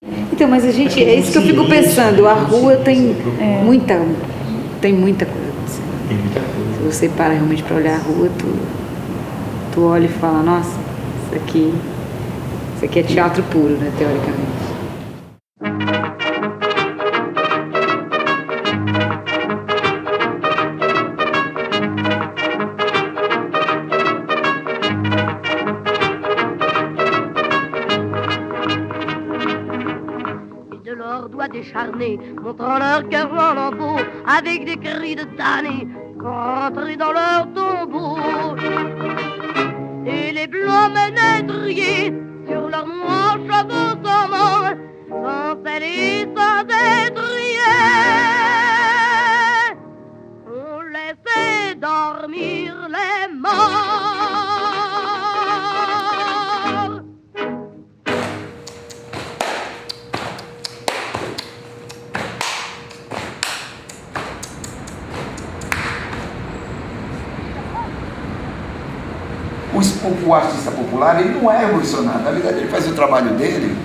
Então, mas a gente, é isso que eu fico pensando, a rua tem muita coisa acontecendo. Tem muita coisa. Se você para realmente para olhar a rua, tu olha e fala, nossa, isso aqui é teatro puro, né, teoricamente. Décharnés, montrant leur cœur en lambeaux, avec des cris de damnés, rentrés dans leur tombeau. Et les blancs ménétriers, sur leurs noirs chevaux sans mort, sans sel et sans étrier, on laissait dormir les morts. O artista popular, ele não é revolucionário, na verdade ele faz o trabalho dele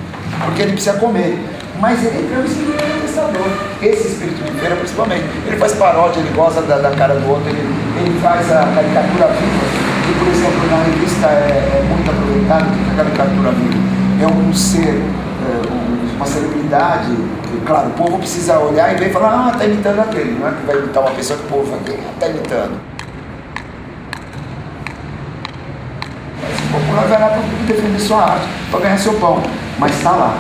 porque ele precisa comer, mas ele é um espírito contestador, esse espírito de feira principalmente, ele faz paródia, ele gosta da cara do outro, ele faz a caricatura viva, que por exemplo na revista é muito aproveitado, que a caricatura viva é um ser, uma celebridade, claro, o povo precisa olhar e ver e falar, tá imitando aquele, não é que vai imitar uma pessoa que o povo vai ver, tá imitando. O popular vai lá para defender sua arte, para ganhar seu pão, mas está lá,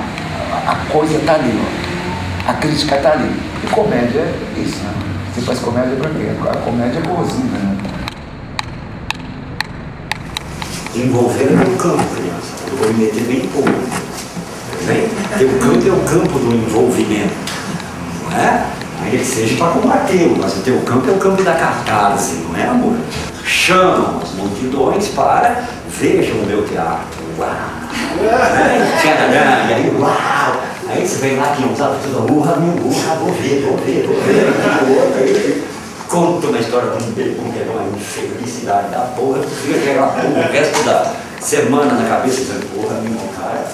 a coisa está ali, ó. A crítica está ali. E comédia é isso, né? Você faz comédia para quê? A comédia é boazinha, né? Envolvendo o campo, criança. Eu vou me meter bem pouco. O campo é o campo do envolvimento, não é? Ainda que seja para combater, mas o teu campo é o campo da catarse, não é, amor? Chamam as multidões para vejam o meu teatro. Uau! E aí, uau! Aí você vem lá que não sabe tudo, vou ver. Conta uma história de um bebum que é uma infelicidade da porra, fica aquela porra o resto da semana na cabeça dizendo, cara,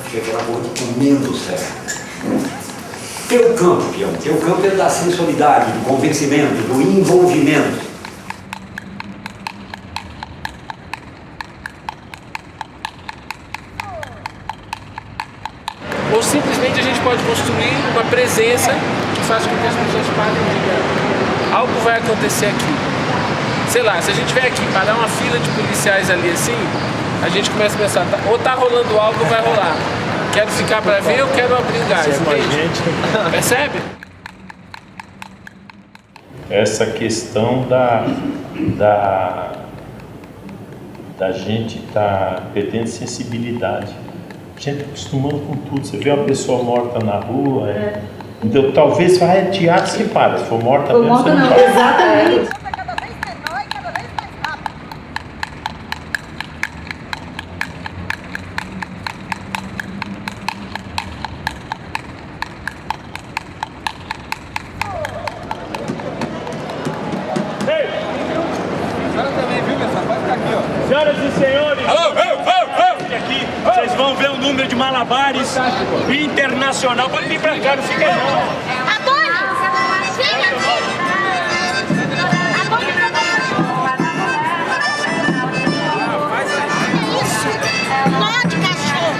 fica aquela porra comendo o cérebro. Teu campo, peão, teu campo é da sensualidade, do convencimento, do envolvimento. Ou simplesmente a gente pode construir uma presença que faz com que as pessoas parem e digam, algo vai acontecer aqui. Sei lá, se a gente vier aqui parar uma fila de policiais ali assim, a gente começa a pensar, ou tá rolando algo ou vai rolar. Quero ficar para ver ou quero abrir o gás, entende? Percebe? Essa questão da gente estar perdendo sensibilidade. A gente está acostumando com tudo. Você vê uma pessoa morta na rua, então talvez vai a teatro se para. Se for morta mesmo, você não para. Exatamente. Senhoras e senhores, aqui, vocês vão ver o número de malabares internacional. Pode vir pra cá, não fica não. Antônio! Vem aqui! Isso! Nó de cachorro!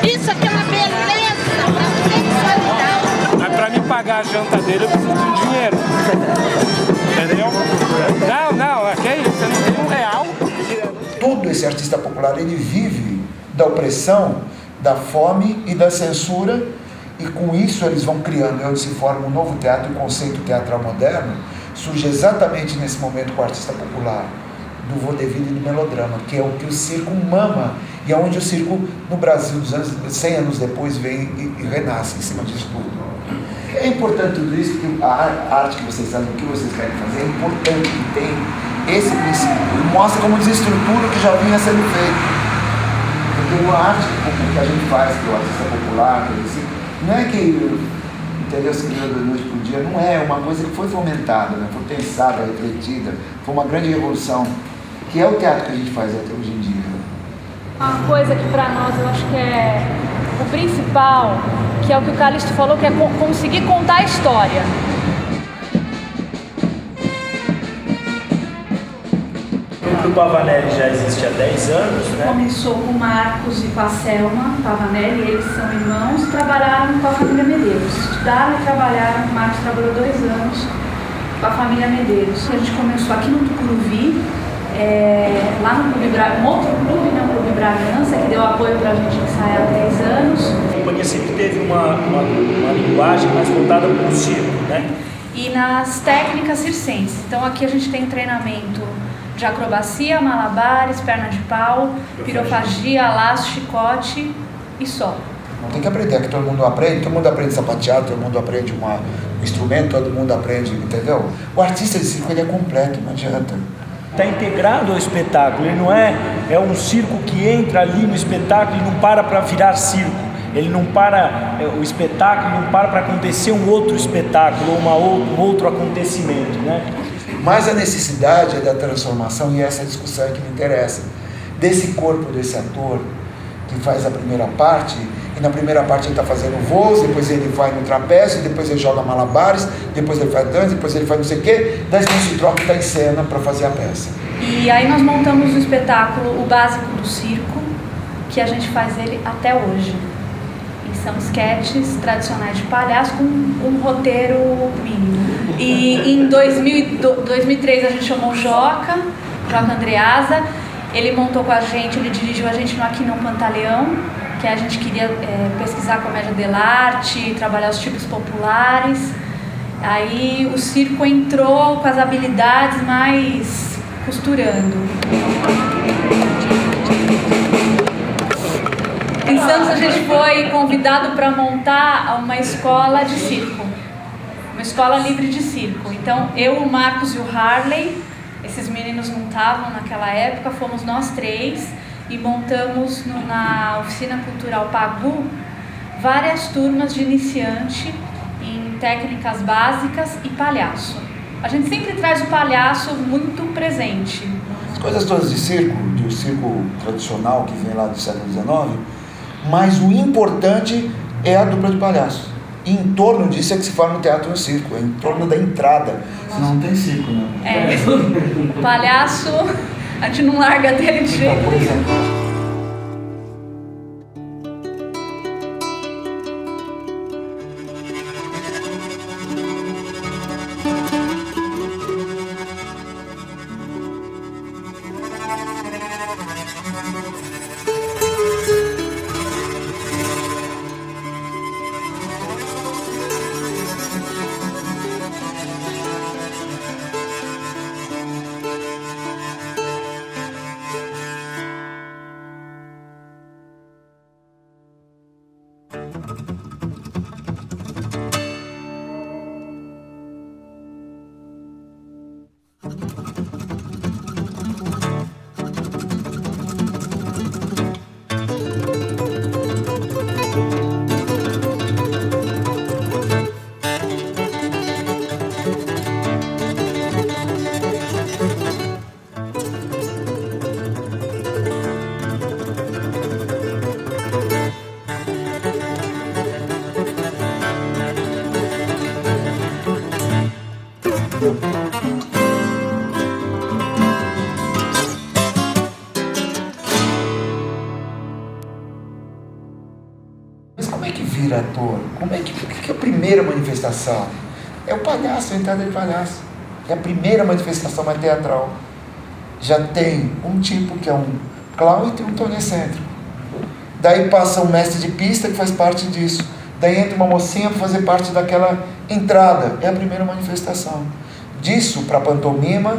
Isso aqui é uma beleza pra sensualidade. Mas pra me pagar a janta dele, eu preciso de um dinheiro. Entendeu? Não, aqui é isso. Você não tem R$1. Todo esse artista popular, ele vive da opressão, da fome e da censura, e com isso eles vão criando, onde se forma um novo teatro, o conceito teatral moderno, surge exatamente nesse momento com o artista popular, do vaudeville e do melodrama, que é o que o circo mama, e é onde o circo, no Brasil, 100 anos depois, vem e renasce em cima disso tudo. É importante tudo isso, porque a arte que vocês fazem, o que vocês querem fazer, é importante que tem esse princípio, mostra como desestrutura o que já vinha sendo feito. Porque uma arte que a gente faz, que é o artista popular, assim, não é que, entendeu, se criou da noite para o dia, não é uma coisa que foi fomentada, né? Foi pensada, refletida, foi uma grande revolução, que é o teatro que a gente faz até hoje em dia. Uma coisa que para nós eu acho que é o principal, que é o que o Calixto falou, que é conseguir contar a história. O Grupo Pavanelli já existe há 10 anos, né? Começou com o Marcos e com a Selma Pavanelli, eles são irmãos, trabalharam com a família Medeiros. Estudaram e trabalharam, o Marcos trabalhou 2 anos com a família Medeiros. A gente começou aqui no Tucuruvi, lá no Clube Bragança, um outro clube, né, o Clube Bragança, que deu apoio para a gente ensaiar há 10 anos. A companhia sempre teve uma linguagem mais voltada para o circo, né? E nas técnicas circenses. Então aqui a gente tem treinamento de acrobacia, malabares, perna de pau, pirofagia, laço, chicote e só. Não tem que aprender, que todo mundo aprende sapatear, todo mundo aprende um instrumento, todo mundo aprende, entendeu? O artista de circo ele é completo, não adianta. Está integrado ao espetáculo, ele não é um circo que entra ali no espetáculo e não para virar circo. Ele não para, o espetáculo não para acontecer um outro espetáculo ou um outro acontecimento, né? Mas a necessidade é da transformação, e essa é a discussão que me interessa. Desse corpo desse ator que faz a primeira parte, e na primeira parte ele está fazendo voos, depois ele vai no trapézio, depois ele joga malabares, depois ele faz dança, depois ele faz não sei o quê, daí não se troca e está em cena para fazer a peça. E aí nós montamos o espetáculo, o básico do circo, que a gente faz ele até hoje. E são sketches tradicionais de palhaço com um roteiro mínimo. E em 2003 a gente chamou o Joca Andreasa, ele montou com a gente, ele dirigiu a gente no Aqui Não Pantaleão, que a gente queria pesquisar comédia dell'arte, trabalhar os tipos populares. Aí o circo entrou com as habilidades, mais costurando. Em Santos a gente foi convidado para montar uma escola de circo, uma escola livre de circo. Então eu, o Marcos e o Harley, esses meninos não estavam naquela época, fomos nós 3 e montamos na Oficina Cultural Pagu várias turmas de iniciante em técnicas básicas e palhaço. A gente sempre traz o palhaço muito presente. As coisas todas de circo, do circo tradicional que vem lá do século XIX, mas o importante é a dupla de palhaço. E em torno disso é que se forma o teatro no circo, é em torno da entrada. Senão não tem circo, né? O palhaço, a gente não larga dele de jeito nenhum. Mas como é que vira ator? O que é a primeira manifestação? É o palhaço, a entrada de palhaço. É a primeira manifestação mais teatral. Já tem um tipo que é um clown e tem um Tony excêntrico. Daí passa um mestre de pista que faz parte disso. Daí entra uma mocinha para fazer parte daquela entrada. É a primeira manifestação. Disso para pantomima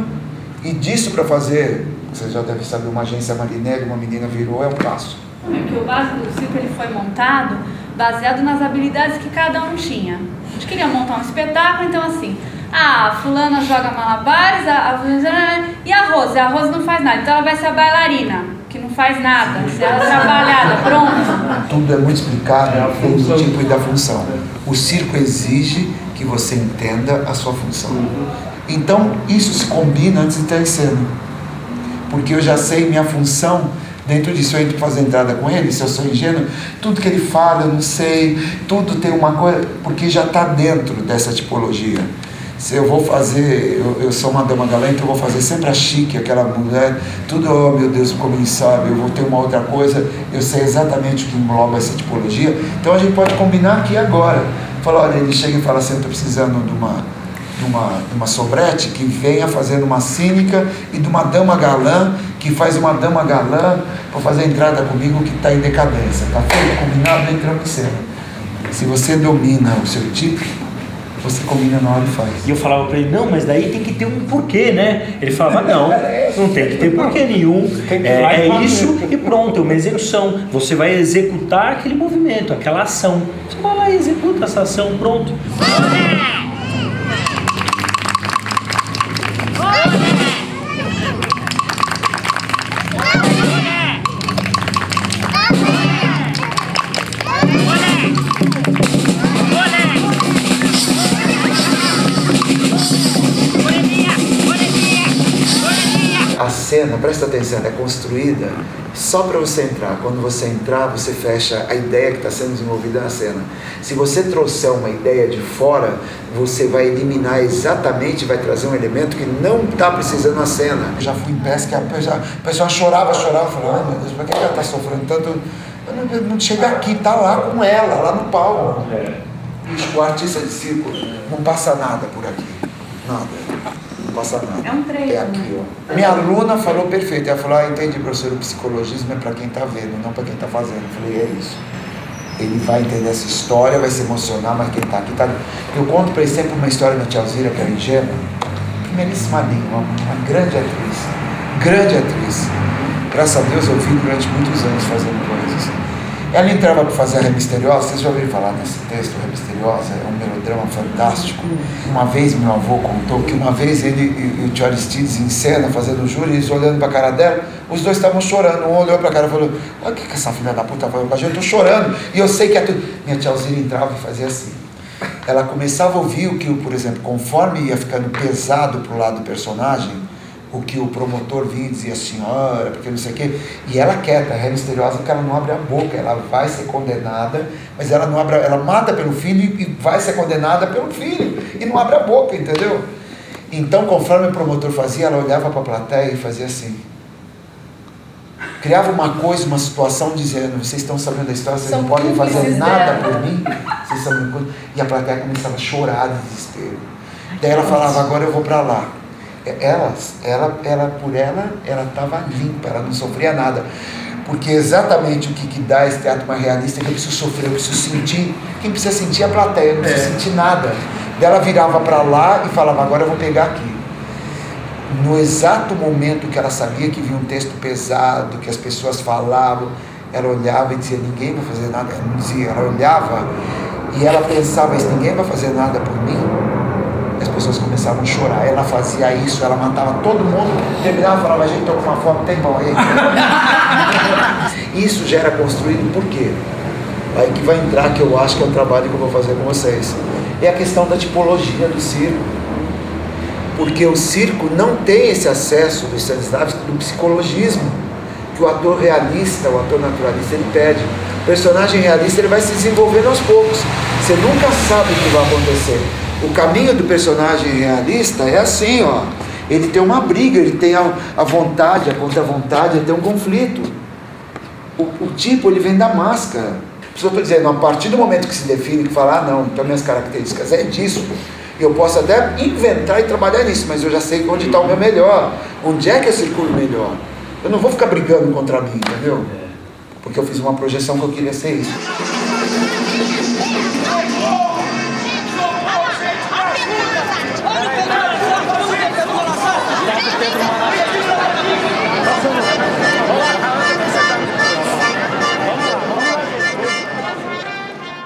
e disso para fazer, você já deve saber, uma agência marinera, uma menina virou, é um passo. Porque o básico do circo ele foi montado baseado nas habilidades que cada um tinha. A gente queria montar um espetáculo, então assim, a fulana joga malabares, e a Rose não faz nada, então ela vai ser a bailarina, que não faz nada, ela é trabalhada, pronto. Tudo é muito explicado dentro do tipo e da função. O circo exige que você entenda a sua função. Então, isso se combina antes de estar em cena. Porque eu já sei minha função Dentro disso eu entro fazer entrada com ele, se eu sou ingênuo, tudo que ele fala eu não sei, tudo tem uma coisa, porque já está dentro dessa tipologia. Se eu vou fazer, eu sou uma dama galã, então eu vou fazer sempre a chique, aquela mulher, tudo, oh meu Deus, como ele sabe, eu vou ter uma outra coisa, eu sei exatamente o que engloba essa tipologia, então a gente pode combinar aqui agora. Fala, olha, ele chega e fala assim, eu estou precisando de uma sobrete que venha fazendo uma cínica e de uma dama galã que faz uma dama galã para fazer a entrada comigo que está em decadência. Está feito, combinado, entramos em cena. Se você domina o seu tipo, você combina na hora e faz. E eu falava para ele, não, mas daí tem que ter um porquê, né? Ele falava, não tem que ter porquê nenhum, é isso e pronto, é uma execução. Você vai executar aquele movimento, aquela ação. Você vai lá e executa essa ação, pronto. A cena, presta atenção, é construída só para você entrar. Quando você entrar, você fecha a ideia que está sendo desenvolvida na cena. Se você trouxer uma ideia de fora, você vai eliminar exatamente, vai trazer um elemento que não está precisando na cena. Eu já fui em peça que a pessoa chorava, falava, meu Deus, por que ela está sofrendo tanto? Eu não chega aqui, está lá com ela, lá no palco. O artista de circo não passa nada por aqui, nada. Passa nada. É um treino. É aqui, ó. Minha aluna falou perfeito. Ela falou, entendi, professor, o psicologismo é para quem está vendo, não para quem está fazendo. Eu falei, é isso. Ele vai entender essa história, vai se emocionar, mas quem está aqui está... Eu conto para ele sempre uma história da tia Alzira, que era ingênua. Primeiríssima língua, uma grande atriz. Grande atriz. Graças a Deus eu vi durante muitos anos fazendo coisas. Ela entrava para fazer a Ré Misteriosa. Vocês já ouviram falar nesse texto? Ré Misteriosa é um melodrama fantástico. Uma vez meu avô contou que uma vez ele e o tio Aristides em cena, fazendo o júri, eles olhando para a cara dela, os dois estavam chorando. Um olhou para a cara e falou, olha o que essa filha da puta falou pra gente, eu estou chorando. E eu sei que é tudo. Minha tia Alzira entrava e fazia assim. Ela começava a ouvir o que, por exemplo, conforme ia ficando pesado para o lado do personagem, o que o promotor vinha e dizia, senhora, porque não sei o quê, e ela quieta, a Ré Misteriosa, que ela não abre a boca, ela vai ser condenada, mas ela não abre, ela mata pelo filho e vai ser condenada pelo filho, e não abre a boca, entendeu? Então, conforme o promotor fazia, ela olhava para a plateia e fazia assim, criava uma coisa, uma situação dizendo, vocês estão sabendo da história, vocês não podem fazer nada por mim, vocês são... E a plateia começava a chorar de desespero. Daí ela falava, agora eu vou para lá. Ela estava limpa, ela não sofria nada. Porque exatamente o que dá esse teatro mais realista é que eu preciso sofrer, eu preciso sentir. Quem precisa sentir é a plateia, não precisa sentir nada. Daí ela virava para lá e falava, agora eu vou pegar aqui. No exato momento que ela sabia que vinha um texto pesado, que as pessoas falavam, ela olhava e dizia, ninguém vai fazer nada. Ela não dizia, ela olhava e ela pensava, mas ninguém vai fazer nada por mim? As pessoas começavam a chorar, ela fazia isso, ela matava todo mundo, terminava e falava, a gente estou com uma fome, tem pão aí. Isso já era construído por quê? Aí que vai entrar, que eu acho que é o trabalho que eu vou fazer com vocês. É a questão da tipologia do circo. Porque o circo não tem esse acesso do Stanislavski do psicologismo que o ator realista, o ator naturalista, ele pede. O personagem realista ele vai se desenvolvendo aos poucos. Você nunca sabe o que vai acontecer. O caminho do personagem realista é assim, ó. Ele tem uma briga, ele tem a vontade, a contra-vontade, ele tem um conflito. O tipo, ele vem da máscara. Estou dizendo, a partir do momento que se define, que fala, não, então minhas características é disso, eu posso até inventar e trabalhar nisso, mas eu já sei onde está o meu melhor, onde é que eu circulo melhor. Eu não vou ficar brigando contra mim, entendeu? Porque eu fiz uma projeção que eu queria ser isso.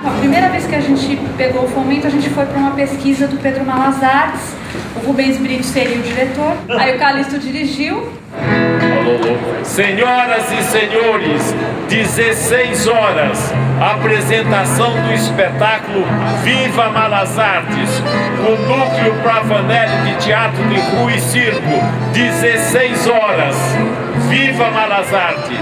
A primeira vez que a gente pegou o fomento, a gente foi para uma pesquisa do Pedro Malas Artes. O Rubens Brito seria o diretor. Aí o Calixto dirigiu. Senhoras e senhores, 16 horas, apresentação do espetáculo Viva Malas Artes, o núcleo Pravanelli de Teatro de Rua e Circo, 16 horas. Viva Malas Artes!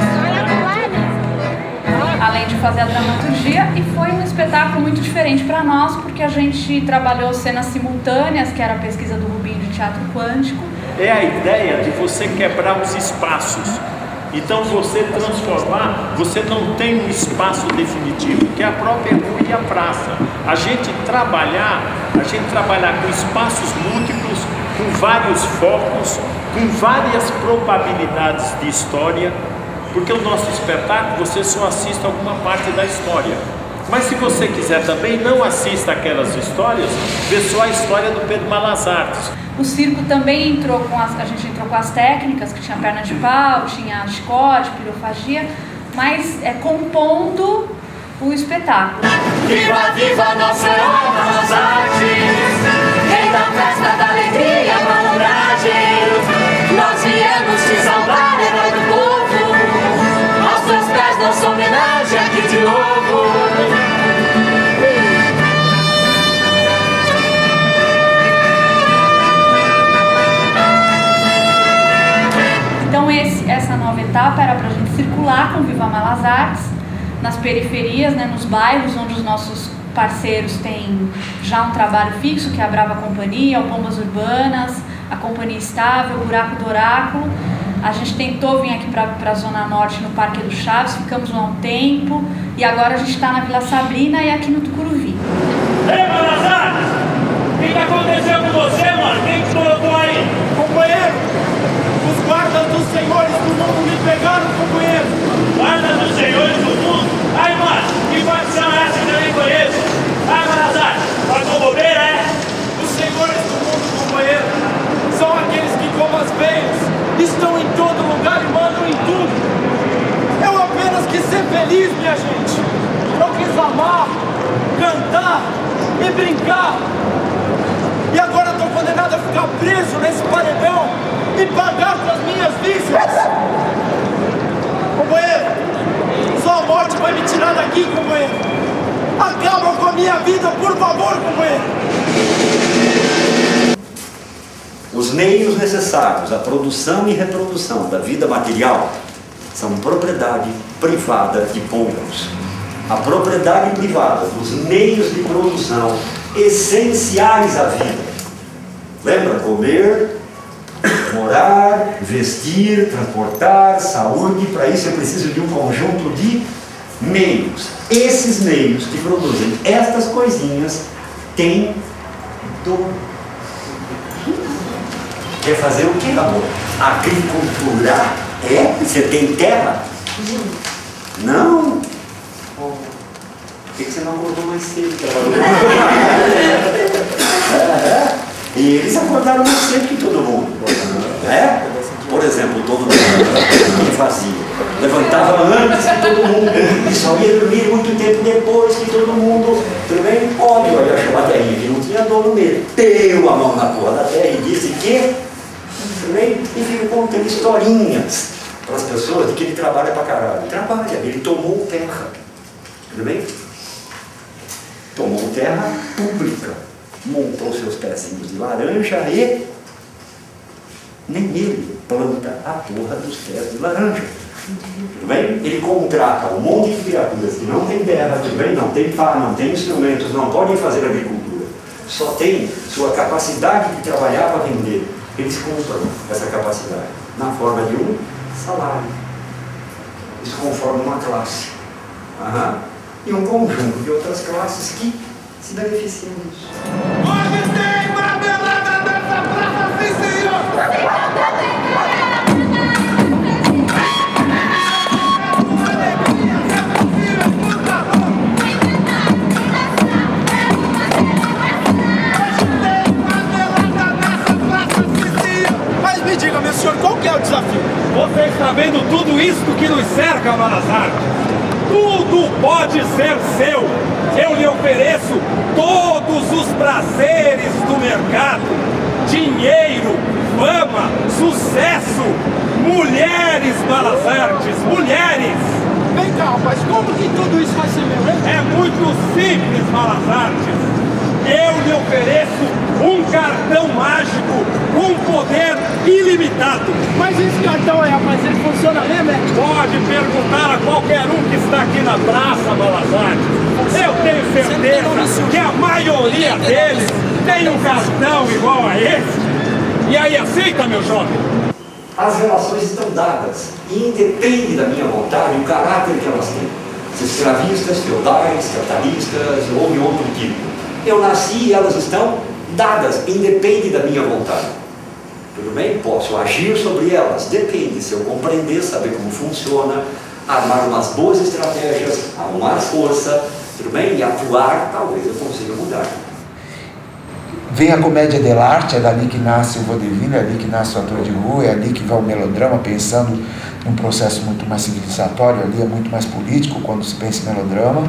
Além de fazer a dramaturgia, e foi um espetáculo muito diferente para nós, porque a gente trabalhou cenas simultâneas, que era a pesquisa do Rubinho de teatro quântico. É a ideia de você quebrar os espaços. Então você transformar, você não tem um espaço definitivo, que é a própria rua e a praça. A gente trabalhar com espaços múltiplos, com vários focos, com várias probabilidades de história, porque o nosso espetáculo você só assiste alguma parte da história. Mas se você quiser também, não assista aquelas histórias, vê só a história do Pedro Malas Artes. O circo também entrou a gente entrou com as técnicas, que tinha perna de pau, tinha chicote, pirofagia, mas compondo o espetáculo. Viva, viva nosso herói Malas Artes, rei da festa, da alegria, malandragem. Nós viemos te salvar, herói do povo, aos teus pés nossa homenagem aqui de novo. Então essa nova etapa era para a gente circular com Viva Malas Artes nas periferias, né, nos bairros onde os nossos parceiros têm já um trabalho fixo, que é a Brava Companhia, o Bombas Urbanas, a Companhia Estável, o Buraco do Oráculo. A gente tentou vir aqui para a Zona Norte, no Parque do Chaves, ficamos lá um tempo, e agora a gente está na Vila Sabrina e aqui no Tucuruvi. Ei, Malas Artes! O que aconteceu com você, mano? Quem te colocou aí? Companheiro! Os guardas dos senhores do mundo me pegaram, companheiro! Guardas dos senhores do mundo? Ai, mano, que facção é essa que eu nem conheço? Ai, Malas Artes, pagou bobeira, é? Os senhores do mundo, companheiro, são aqueles que, como as beiras, estão em todo lugar e mandam em tudo. Eu apenas quis ser feliz, minha gente. Eu quis amar, cantar e brincar. E agora estou condenado a ficar preso nesse paredão e pagar com as minhas vícias. Companheiro, só a morte vai me tirar daqui, companheiro. Acaba com a minha vida, por favor, companheiro. Os meios necessários à produção e reprodução da vida material são propriedade privada de poucos. A propriedade privada dos meios de produção essenciais à vida. Lembra? Comer, morar, vestir, transportar, saúde. Para isso eu preciso de um conjunto de meios. Esses meios que produzem estas coisinhas têm do... Quer fazer o que, amor? Agricultura. É? Você tem terra? Não. Por que você não acordou mais cedo? E eles acordaram mais cedo que todo mundo. É? Por exemplo, todo mundo que fazia. Levantava antes que todo mundo e só ia dormir muito tempo depois que todo mundo. Tudo bem? Óbvio, olha a terrinha que não tinha dono mesmo. Deu a mão na porra da terra e disse que. Tudo bem? E ficou contando historinhas para as pessoas de que ele trabalha pra caralho. Trabalha, ele tomou terra. Tudo bem? Tomou terra pública, montou seus pezinhos de laranja e nem ele planta a porra dos pés de laranja. Tudo bem? Ele contrata um monte de criaturas que não tem terra, tudo bem? Não tem pá, não tem instrumentos, não podem fazer agricultura. Só tem sua capacidade de trabalhar para vender. Eles compram essa capacidade na forma de um salário. Isso conforma uma classe. E um conjunto de outras classes que se beneficiam disso. Hoje tem marmelada nessa praça, sim, senhor! Mas me diga, meu senhor, qual que é o desafio? Você está vendo tudo isso que nos cerca, Malas Artes? Tudo pode ser seu. Eu lhe ofereço todos os prazeres do mercado. Dinheiro, fama, sucesso, mulheres, Malas Artes, mulheres. Vem cá, rapaz, como que tudo isso vai ser meu, hein? É muito simples, Malas Artes. Eu lhe ofereço um cartão mágico com poder ilimitado. Mas esse cartão aí, rapaz, ele funciona mesmo, é? Pode perguntar a qualquer um que está aqui na Praça Malazarte. Eu tenho certeza que a maioria deles tem um cartão igual a esse. E aí, aceita, meu jovem? As relações estão dadas e independe da minha vontade o caráter que elas têm. Se escravistas, feudais, capitalistas ou de outro tipo. Eu nasci e elas estão dadas, independe da minha vontade. Tudo bem? Posso agir sobre elas, depende. Se eu compreender, saber como funciona, armar umas boas estratégias, arrumar força, tudo bem? E atuar, talvez eu consiga mudar. Vem a comédia dell'arte, é dali que nasce o vaudeville, é ali que nasce o ator de rua, é ali que vai o melodrama, pensando num processo muito mais civilizatório, ali é muito mais político quando se pensa em melodrama.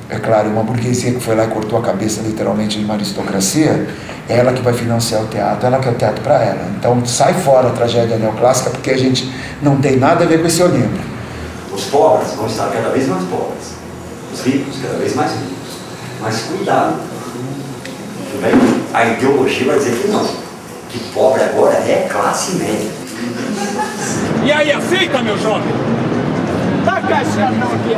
É claro, uma burguesia que foi lá e cortou a cabeça literalmente de uma aristocracia, é ela que vai financiar o teatro, ela quer o teatro para ela. Então sai fora a tragédia neoclássica, porque a gente não tem nada a ver com esse Olimpo. Os pobres vão estar cada vez mais pobres, os ricos cada vez mais ricos. Mas cuidado, a ideologia vai dizer que não, que pobre agora é classe média. E aí, aceita, meu jovem? Tá cá esse cartão aqui.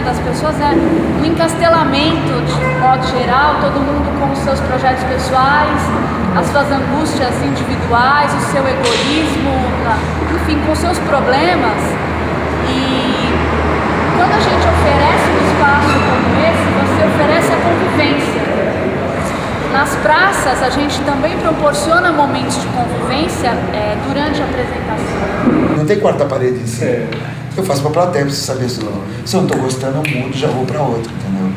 Das pessoas é um encastelamento de modo geral, todo mundo com os seus projetos pessoais, as suas angústias individuais, o seu egoísmo, enfim, com os seus problemas. E quando a gente oferece um espaço como esse, você oferece a convivência. Nas praças a gente também proporciona momentos de convivência durante a apresentação. Não tem quarta parede em si. Eu faço pra plateia, preciso saber se eu não estou gostando, eu mudo, já vou para outro, entendeu?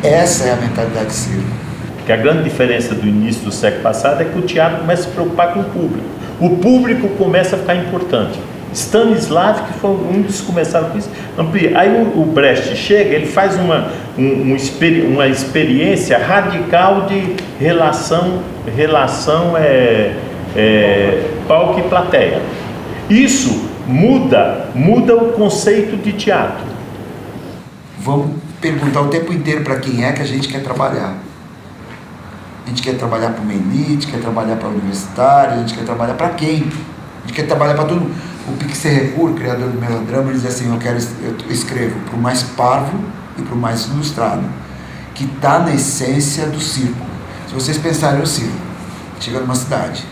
Essa é a mentalidade de circo. Que a grande diferença do início do século passado é que o teatro começa a se preocupar com o público. O público começa a ficar importante. Stanislavski foi um dos que começaram com isso. Aí o Brecht chega, ele faz uma experiência radical de relação palco e plateia. Isso muda o conceito de teatro. Vamos perguntar o tempo inteiro para quem é que a gente quer trabalhar. A gente quer trabalhar para uma elite, quer trabalhar para universitário, a gente quer trabalhar para quem? A gente quer trabalhar para todo mundo. O Pixel, criador do melodrama, ele diz assim, eu escrevo para o mais parvo e para o mais ilustrado, que está na essência do circo. Se vocês pensarem no circo, chega numa cidade,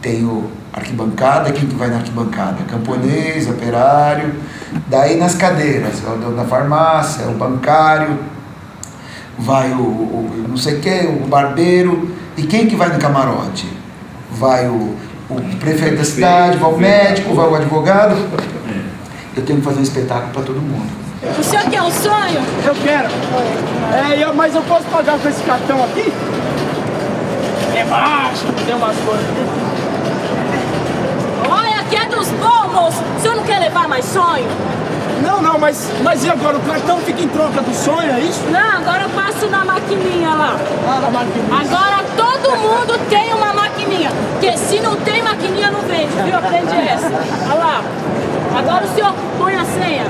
tem o arquibancada, quem que vai na arquibancada? Camponês, operário, daí nas cadeiras, o dono da farmácia, o bancário, vai o não sei quem, o barbeiro, e quem que vai no camarote? Vai o prefeito da cidade, vai o médico, vai o advogado. Eu tenho que fazer um espetáculo para todo mundo. O senhor quer um sonho? Eu quero. Mas eu posso pagar com esse cartão aqui? É baixo, tem umas coisas aqui. Olha, aqui é dos bombos! O senhor não quer levar mais sonho? Não, mas e agora? O cartão fica em troca do sonho, é isso? Não, agora eu passo na maquininha lá. Na maquininha. Agora todo mundo tem uma maquininha. Porque se não tem maquininha, não vende, viu? Aprende essa. Olha lá. Agora o senhor põe a senha.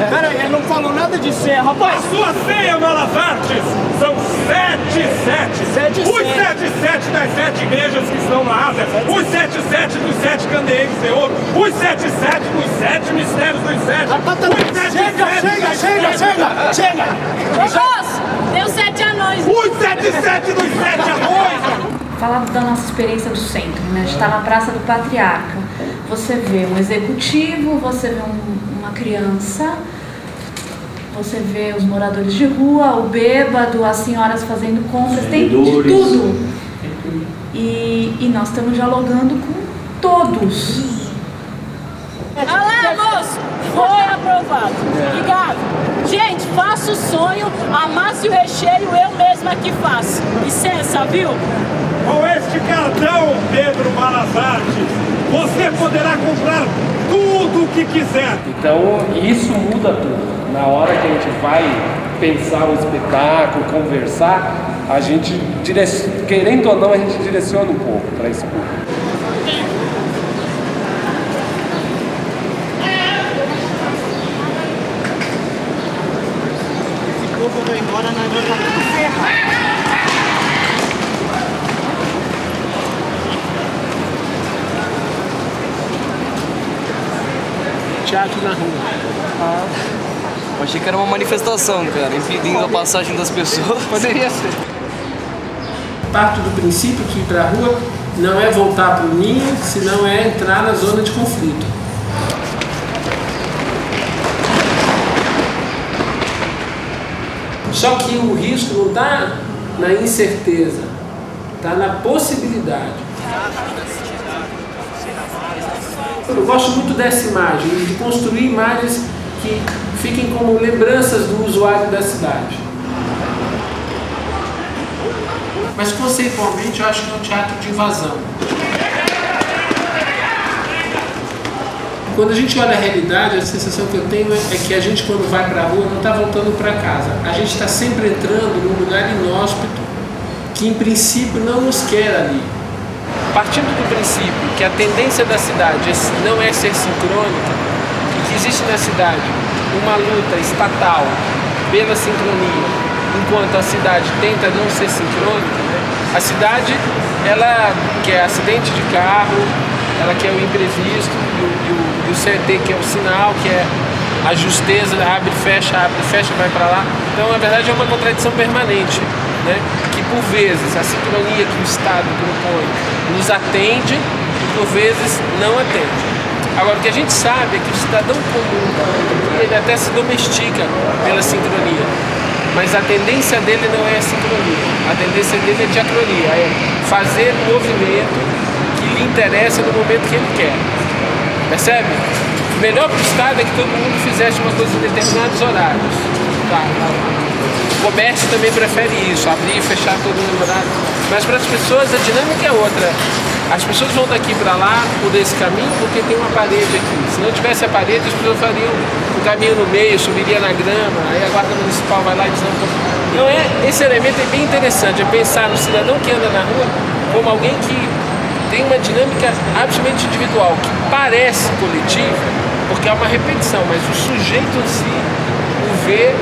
Pera aí, ele não falou nada de senha, rapaz. A sua senha, Malazartes, são 77. Os 77 das 7 igrejas que estão na Ásia. Os 77 dos 7 candeeiros de ouro. Os 77 dos 7 mistérios dos 7. Chega! Ô moço, deu 7 anões. Os 77 dos 7 anões. falar da nossa experiência do centro, né? A gente está na Praça do Patriarca. Você vê um executivo, você vê uma criança, você vê os moradores de rua, o bêbado, as senhoras fazendo compras, tem de tudo. E nós estamos dialogando com todos. Olha lá, moço! Foi aprovado. Obrigado. Gente, faço o sonho, amasse o recheio, eu mesma que faço. Licença, viu? Com este cartão, Pedro Malazarte, você poderá comprar tudo o que quiser. Então, isso muda tudo. Na hora que a gente vai pensar o espetáculo, conversar, a gente, querendo ou não, a gente direciona um pouco para esse público. Quando eu embora, nós vamos estar tudo ferrado. Teatro na rua. Eu achei que era uma manifestação, cara, impedindo a passagem das pessoas. Poderia ser. Parto do princípio que ir para a rua não é voltar para o ninho, senão é entrar na zona de conflito. Só que o risco não está na incerteza, está na possibilidade. Eu gosto muito dessa imagem, de construir imagens que fiquem como lembranças do usuário da cidade. Mas conceitualmente eu acho que é um teatro de invasão. Quando a gente olha a realidade, a sensação que eu tenho é que a gente, quando vai para a rua, não está voltando para casa. A gente está sempre entrando num lugar inóspito que, em princípio, não nos quer ali. Partindo do princípio que a tendência da cidade não é ser sincrônica, e que existe na cidade uma luta estatal pela sincronia, enquanto a cidade tenta não ser sincrônica, a cidade, ela quer acidente de carro, ela quer o imprevisto, e o CT que é o sinal, que é a justeza, abre e fecha, vai para lá. Então, na verdade, é uma contradição permanente, né? Que por vezes a sincronia que o Estado propõe nos atende e por vezes não atende. Agora, o que a gente sabe é que o cidadão comum, ele até se domestica pela sincronia, mas a tendência dele não é a sincronia, a tendência dele é a diacronia, é fazer um movimento que lhe interessa no momento que ele quer. Percebe? O melhor para o Estado é que todo mundo fizesse uma coisa em determinados horários. Tá. O comércio também prefere isso, abrir e fechar todo no horário. Mas para as pessoas a dinâmica é outra. As pessoas vão daqui para lá por esse caminho porque tem uma parede aqui. Se não tivesse a parede, as pessoas fariam um caminho no meio, subiria na grama, aí a guarda municipal vai lá e desanda. Então esse elemento é bem interessante, é pensar no cidadão que anda na rua como alguém que tem uma dinâmica absolutamente individual, que parece coletiva, porque é uma repetição, mas o sujeito em si o vê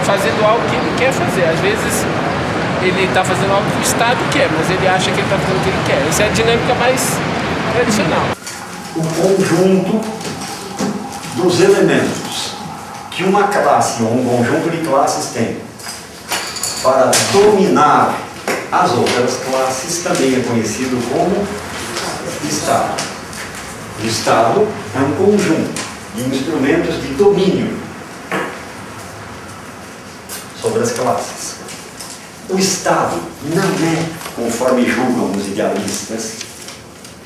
fazendo algo que ele quer fazer. Às vezes ele está fazendo algo que o Estado quer, mas ele acha que ele está fazendo o que ele quer. Essa é a dinâmica mais tradicional. O conjunto dos elementos que uma classe ou um conjunto de classes tem para dominar as outras classes também é conhecido como Estado. O Estado é um conjunto de instrumentos de domínio sobre as classes. O Estado não é, conforme julgam os idealistas,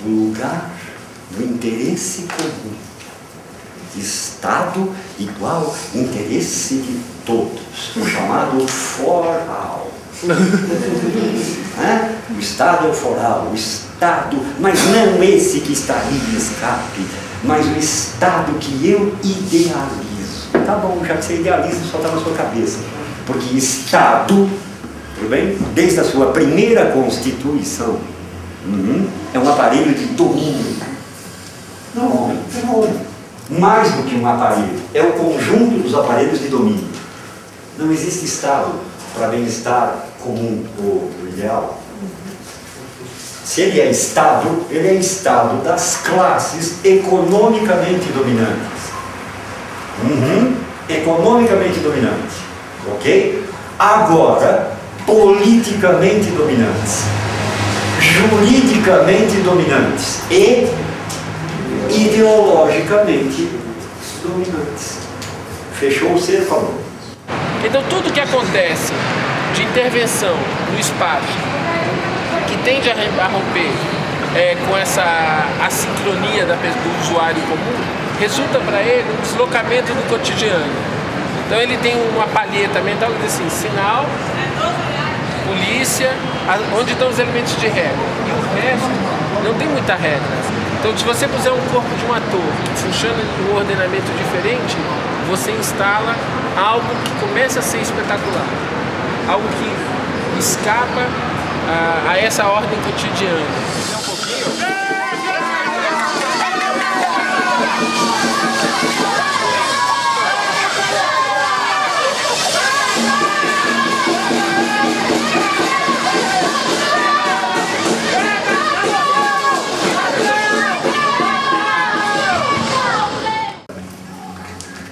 o lugar do interesse comum. Estado igual interesse de todos, o chamado foral. O Estado é o foral, o Estado, mas não esse que está ali de escape, mas o Estado que eu idealizo. Tá bom, já que você idealiza, só está na sua cabeça. Porque Estado, tudo bem? Desde a sua primeira constituição, é um aparelho de domínio. Não, mais do que um aparelho, é o conjunto dos aparelhos de domínio. Não existe Estado para bem-estar comum ou ideal. Se ele é Estado das classes economicamente dominantes. Economicamente dominantes. Ok? Agora, politicamente dominantes. juridicamente dominantes e ideologicamente dominantes. Fechou o cerco, amor. Então tudo que acontece de intervenção no espaço, que tende a romper com essa assincronia do usuário comum, resulta para ele um deslocamento do cotidiano. Então ele tem uma palheta mental, ele diz assim, sinal, polícia, onde estão os elementos de regra. E o resto não tem muita regra. Então se você puser um corpo de um ator que funciona em um ordenamento diferente, você instala algo que começa a ser espetacular. Algo que escapa a essa ordem cotidiana.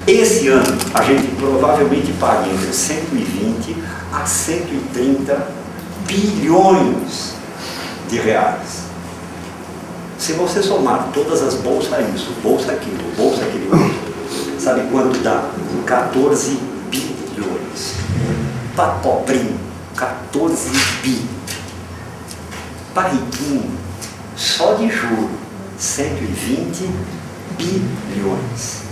Esse ano, a gente provavelmente paga entre 120 a 130 bilhões de reais. Se você somar todas as bolsas isso, bolsa aquilo, sabe quanto dá? 14 bilhões. Para pobrinho, 14 bi. Para riquinho, só de juro, 120 bilhões.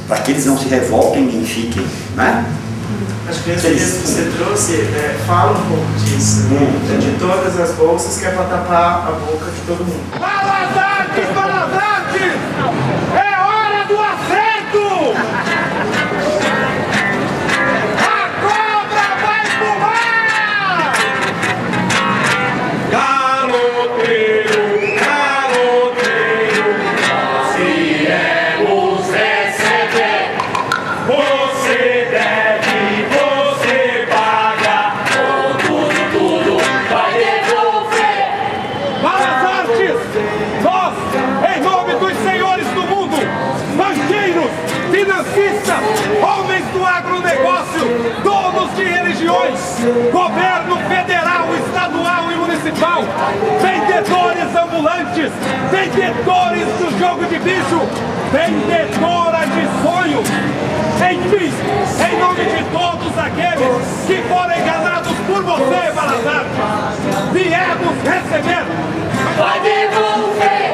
Para que eles não se revoltem nem fiquem, né? Acho que esse texto que você trouxe fala um pouco disso, de todas as bolsas que é para tapar a boca de todo mundo. Balazarte! Balazarte! É hora do acerto! A cobra vai pular! Caloteiro, caloteiro, nós viemos receber. Você deve, você paga, tudo vai devolver. Balazartes, nós, em nome dos senhores do mundo, banqueiros, financistas, homens do agronegócio, donos de religiões, governo federal, estadual e municipal, vendedores ambulantes, vendedores do jogo de bicho, vendedora de sonhos, enfim, em nome de todos aqueles que foram enganados por você, Balazarte, viemos receber. Vai devolver!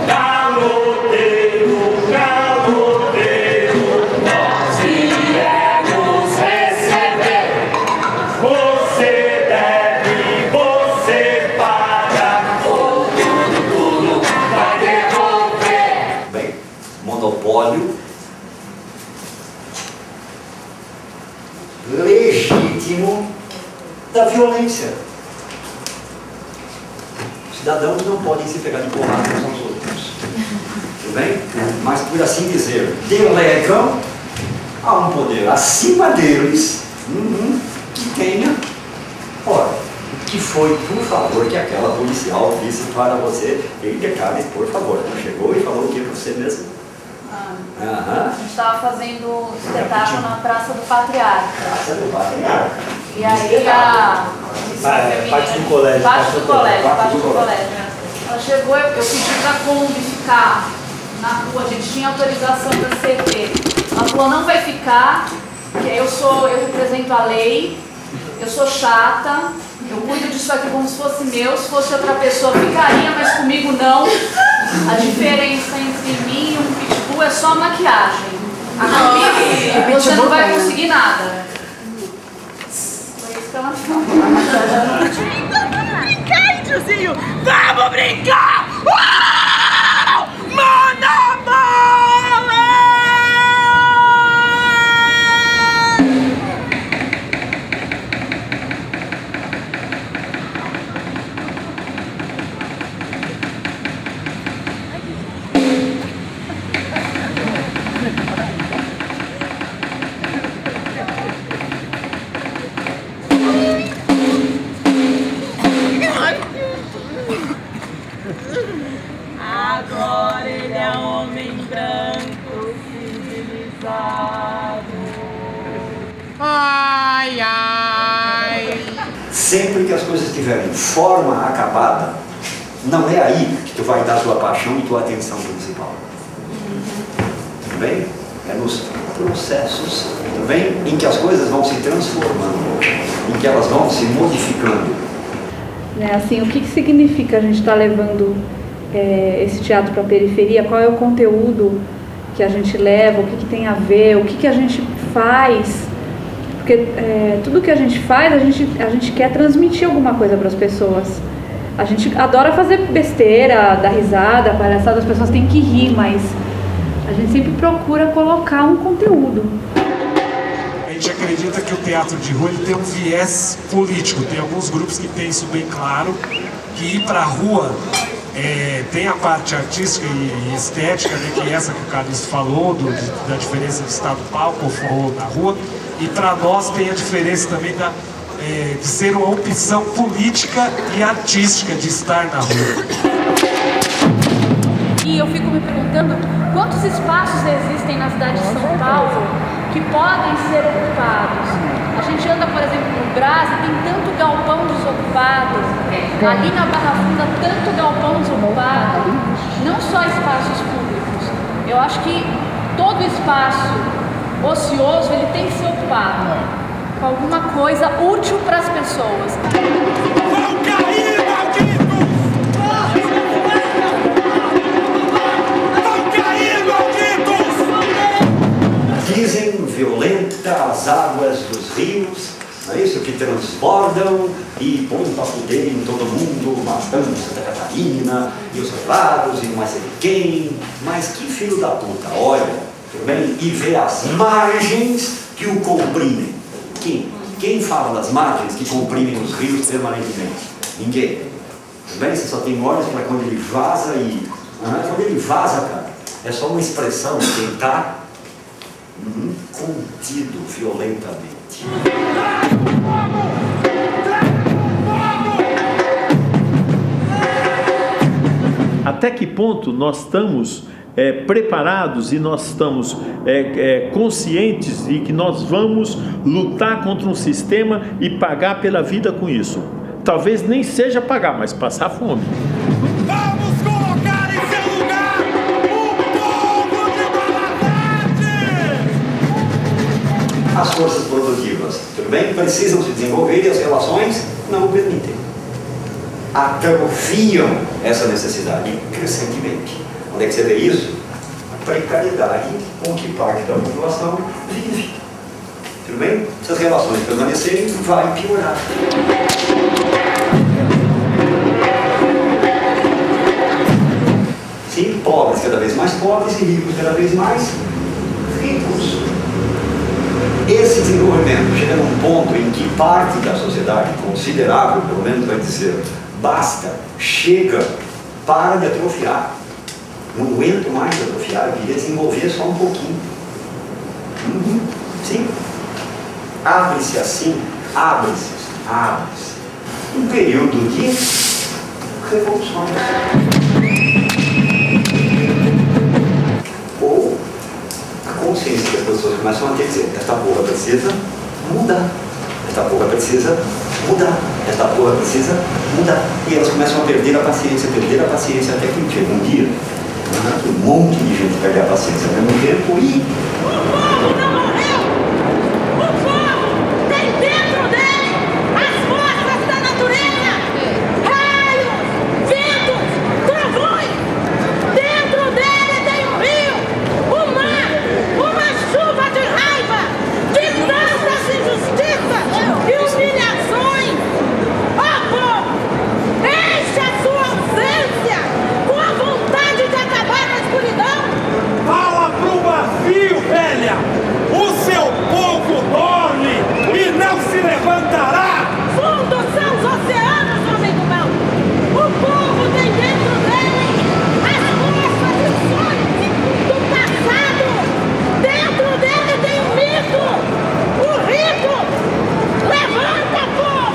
Caloteiro, caloteiro, nós viemos receber. Você deve, você paga, tudo vai devolver. Bem, monopólio legítimo da violência. Cidadãos não podem se pegar de porrada uns aos outros. Tudo bem? Mas, por assim dizer, delegam a um poder acima deles que tenha. Ora, o que foi, por favor, que aquela policial disse para você? Tem detalhes, por favor. Ela chegou e falou o que para você mesmo? A gente estava fazendo espetáculo na Praça do Patriarca. Praça do Patriarca. E aí a parte do colégio. Parte do colégio. Ela chegou, eu pedi para a Kombi ficar na rua, a gente tinha autorização da CT. Ela falou, não vai ficar, porque eu represento a lei, eu sou chata, eu cuido disso aqui como se fosse meu, se fosse outra pessoa ficaria, mas comigo não. A diferença entre mim e um pitbull é só a maquiagem. Comigo você não vai conseguir nada. Foi isso que ela falou. Brincar, tiozinho! Vamos brincar! sempre que as coisas tiverem forma acabada, não é aí que tu vai dar tua paixão e tua atenção principal. Tudo bem? É nos processos, tudo bem? Em que as coisas vão se transformando, em que elas vão se modificando. Assim, o que significa a gente estar levando esse teatro para a periferia? Qual é o conteúdo que a gente leva? O que tem a ver? O que a gente faz? Porque tudo que a gente faz, a gente quer transmitir alguma coisa para as pessoas. A gente adora fazer besteira, dar risada, palhaçada, as pessoas têm que rir, mas a gente sempre procura colocar um conteúdo. A gente acredita que o teatro de rua ele tem um viés político. Tem alguns grupos que têm isso bem claro, que ir para a rua tem a parte artística e estética, né, que é essa que o Carlos falou, da diferença de estar no palco ou na rua. E para nós tem a diferença também de ser uma opção política e artística de estar na rua. E eu fico me perguntando quantos espaços existem na cidade de São Paulo que podem ser ocupados. A gente anda, por exemplo, no Brás e tem tanto galpão desocupado, ali na Barra Funda tanto galpão desocupado, não só espaços públicos. Eu acho que todo espaço ocioso ele tem que ser ocupado com alguma coisa útil para as pessoas. Vão cair, malditos! Vão cair, malditos! Dizem violenta as águas dos rios, não é isso? Que transbordam e põem para fuder em todo mundo, matando Santa Catarina, e os revelados, e não mais sei quem. Mas que filho da puta, olha, tudo bem? E vê as margens que o comprimem. Quem fala das margens que comprimem os rios permanentemente? Ninguém. Tudo bem? Você só tem olhos para quando ele vaza e... quando ele vaza, cara, é só uma expressão de quem está contido violentamente. Até que ponto nós estamos preparados e nós estamos conscientes de que nós vamos lutar contra um sistema e pagar pela vida com isso? Talvez nem seja pagar, mas passar fome. Vamos colocar em seu lugar o povo de Valadares! As forças produtivas, tudo bem? Precisam se desenvolver e as relações não o permitem. Atrofiam essa necessidade crescentemente. Onde é que você vê isso? A precariedade com que parte da população vive. Tudo bem? Se as relações permanecerem, vai piorar. Sim, pobres cada vez mais pobres e ricos cada vez mais ricos. Esse desenvolvimento chega num ponto em que parte da sociedade considerável, pelo menos vai dizer, basta, chega, para de atrofiar. Não aguento mais atrofiar, eu queria desenvolver só um pouquinho. Sim. Abre-se assim, abre-se um período de revoluções. Ou a consciência que as pessoas começam a ter que dizer, esta porra precisa mudar. Esta porra precisa mudar. Esta porra precisa mudar. E elas começam a perder a paciência até que chega um dia. Um monte de gente perde a paciência ao mesmo tempo e... O povo não morreu! O povo tem dentro dele as forças da natureza! Raios, ventos, trovões! Dentro dele tem um rio, um mar, uma chuva de raiva, de tantas injustiças e humilhações! Ó povo, enche a sua ausência com a vontade de acabar na escuridão! Fala pro vazio, velha! O seu povo dorme e não se levantará! Fundos são os oceanos, meu amigo mau! O povo tem dentro dele as forças e sonhos do passado! Dentro dele tem o mito! O rito! Levanta, povo!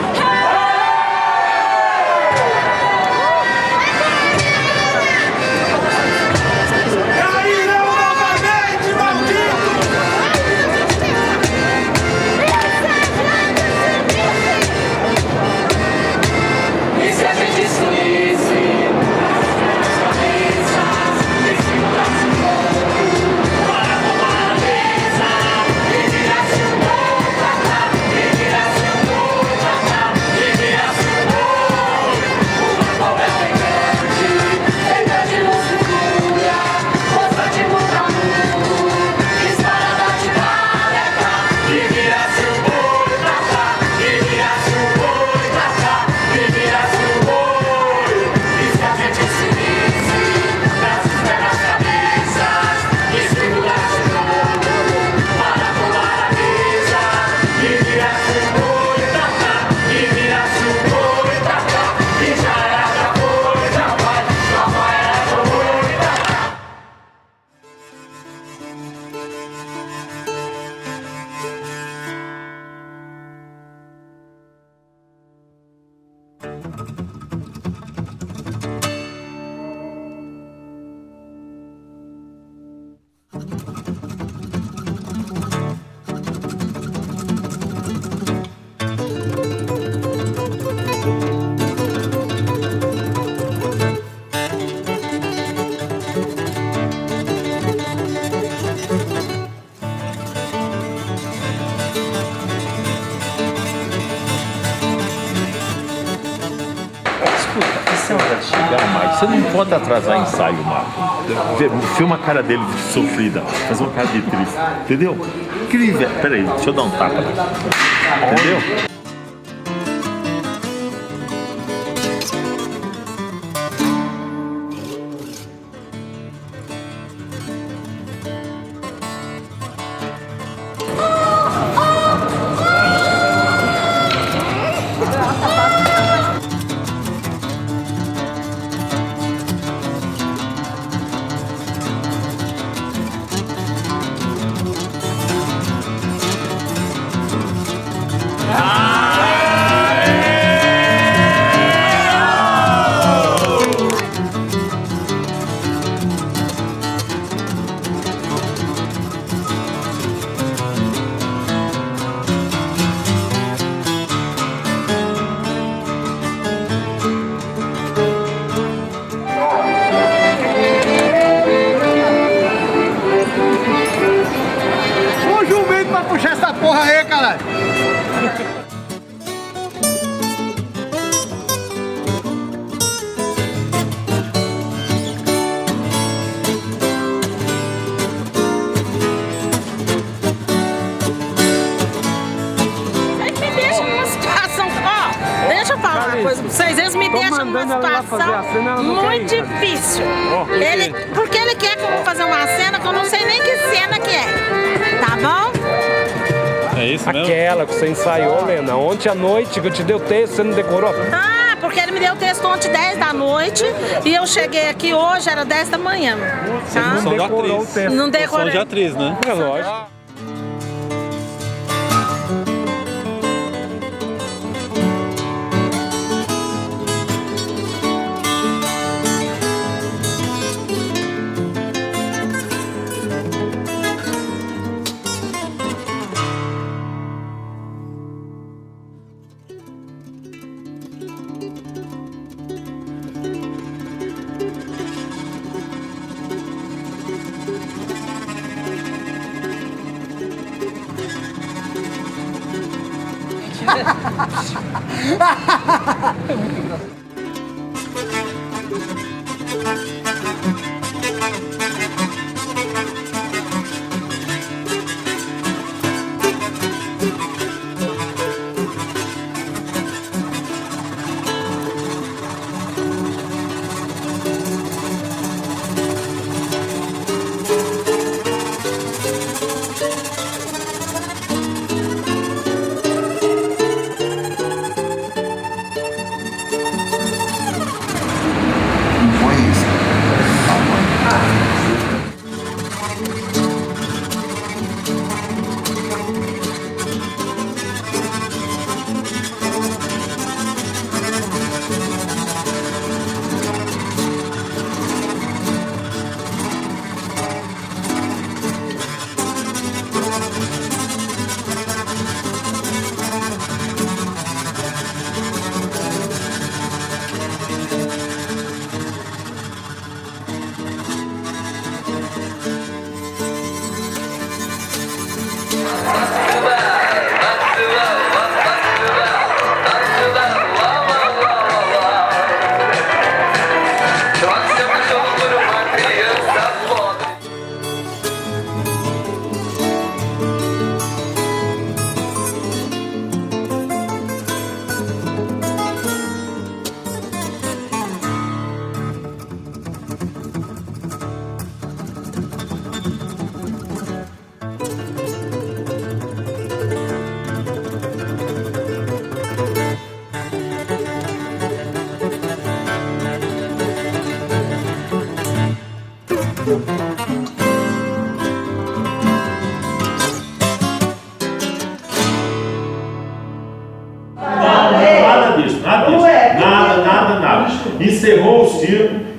Cairão novamente, malditos! Essa gente se Essa é a hora de chegar, Marcos. Você não pode atrasar ensaio, Marcos. Filma a cara dele sofrida, fazer uma cara de triste. Entendeu? Incrível. Peraí, deixa eu dar um tapa. Entendeu? Puxa essa porra aí, caralho! Vocês me deixam numa situação, ó, deixa eu falar uma coisa pra vocês, eles me deixam numa situação muito difícil. Porque ele quer que eu vou fazer uma cena que eu não sei nem que cena que é, tá bom? É isso mesmo? Aquela que você ensaiou, Lena, ontem à noite que eu te dei o texto, você não decorou? Ah, porque ele me deu o texto ontem 10 da noite e eu cheguei aqui hoje, era 10 da manhã. Você não decorou o texto. Não decorei. Som de atriz, né? É lógico.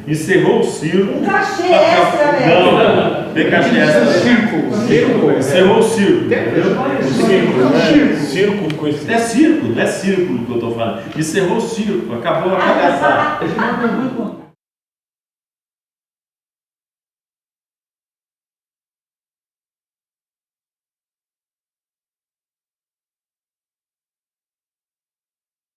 Encerrou o circo. Um cachê extra, velho. Não, tem cachê extra. Circo. Encerrou o circo. Circo. É circo, não é círculo que eu tô falando. Encerrou o circo, acabou a palhaçada.